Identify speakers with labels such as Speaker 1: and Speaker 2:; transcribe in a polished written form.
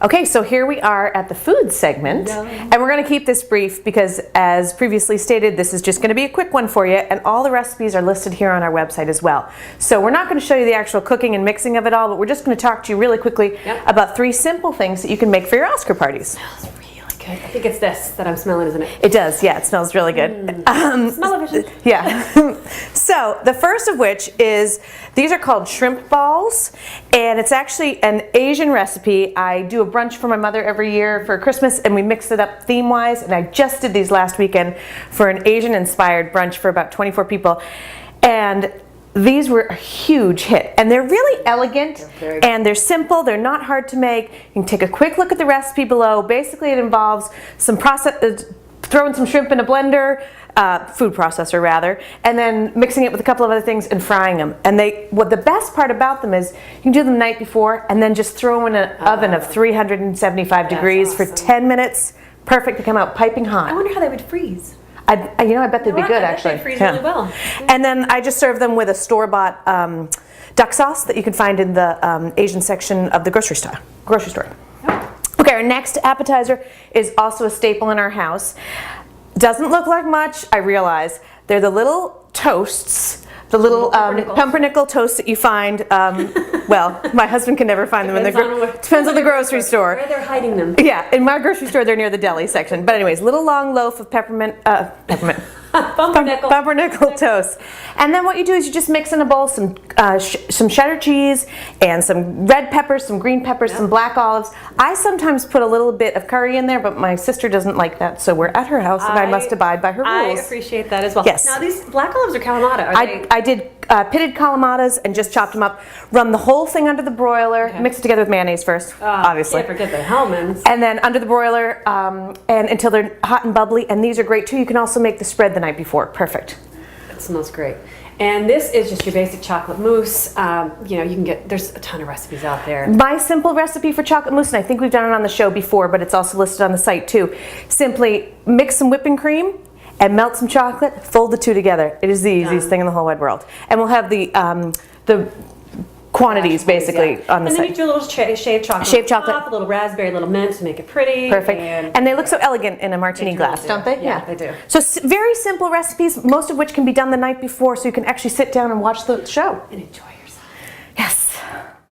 Speaker 1: Okay, so here we are at the food segment, and we're going to keep this brief because, as previously stated, this is just going to be a quick one for you, and all the recipes are listed here on our website as well. So we're not going to show you the actual cooking and mixing of it all, but we're just going to talk to you really quickly about 3 simple things that you can make for your Oscar parties.
Speaker 2: Smells really good. I think it's this that I'm smelling, isn't it?
Speaker 1: It does, yeah, it smells really good.
Speaker 2: Smell-o-vision.
Speaker 1: Yeah. So the first of which is, these are called shrimp balls, and it's actually an Asian recipe. I do a brunch for my mother every year for Christmas, and we mix it up theme-wise, and I just did these last weekend for an Asian-inspired brunch for about 24 people, and these were a huge hit, and they're really elegant, and they're simple, they're not hard to make. You can take a quick look at the recipe below. Basically, it involves some throwing some shrimp in a blender, food processor rather, and then mixing it with a couple of other things and frying them. And what the best part about them is you can do them the night before and then just throw them in an oven of 375 degrees for 10 minutes. Perfect to come out piping hot.
Speaker 2: I wonder how they would freeze.
Speaker 1: I bet they'd be good actually.
Speaker 2: They freeze really well.
Speaker 1: And then I just serve them with a store-bought duck sauce that you can find in the Asian section of the grocery store. Okay, our next appetizer is also a staple in our house. Doesn't look like much, I realize. They're the little toasts, the little pumpernickel toasts that you find. Well, my husband can never find them in the depends on the grocery store.
Speaker 2: Where they're hiding them.
Speaker 1: Yeah, in my grocery store they're near the deli section. But anyways, little long loaf of pumpernickel toast. And then what you do is you just mix in a bowl some cheddar cheese and some red peppers, some green peppers, some black olives. I sometimes put a little bit of curry in there, but my sister doesn't like that, so we're at her house and I must abide by her rules.
Speaker 2: I appreciate that as well.
Speaker 1: Yes.
Speaker 2: Now these black olives are Kalamata.
Speaker 1: I did pitted calamatas and just chopped them up. Run the whole thing under the broiler. Mix it together with mayonnaise first, obviously.
Speaker 2: Can't forget the Hellmann's.
Speaker 1: And then under the broiler and until they're hot and bubbly. And these are great too. You can also make the spread the night before. Perfect.
Speaker 2: It smells great. And this is just your basic chocolate mousse. You know, you can there's a ton of recipes out there.
Speaker 1: My simple recipe for chocolate mousse, and I think we've done it on the show before, but it's also listed on the site too. Simply mix some whipping cream and melt some chocolate, fold the two together. It is the easiest thing in the whole wide world. And we'll have the quantities basically on the site.
Speaker 2: And then you do a little shaved chocolate.
Speaker 1: Shaved chocolate.
Speaker 2: Top, a little raspberry, a little mint to make it pretty.
Speaker 1: Perfect. And they look so elegant in a martini glass, don't they?
Speaker 2: Yeah, they do.
Speaker 1: So very simple recipes, most of which can be done the night before, so you can actually sit down and watch the show.
Speaker 2: And enjoy.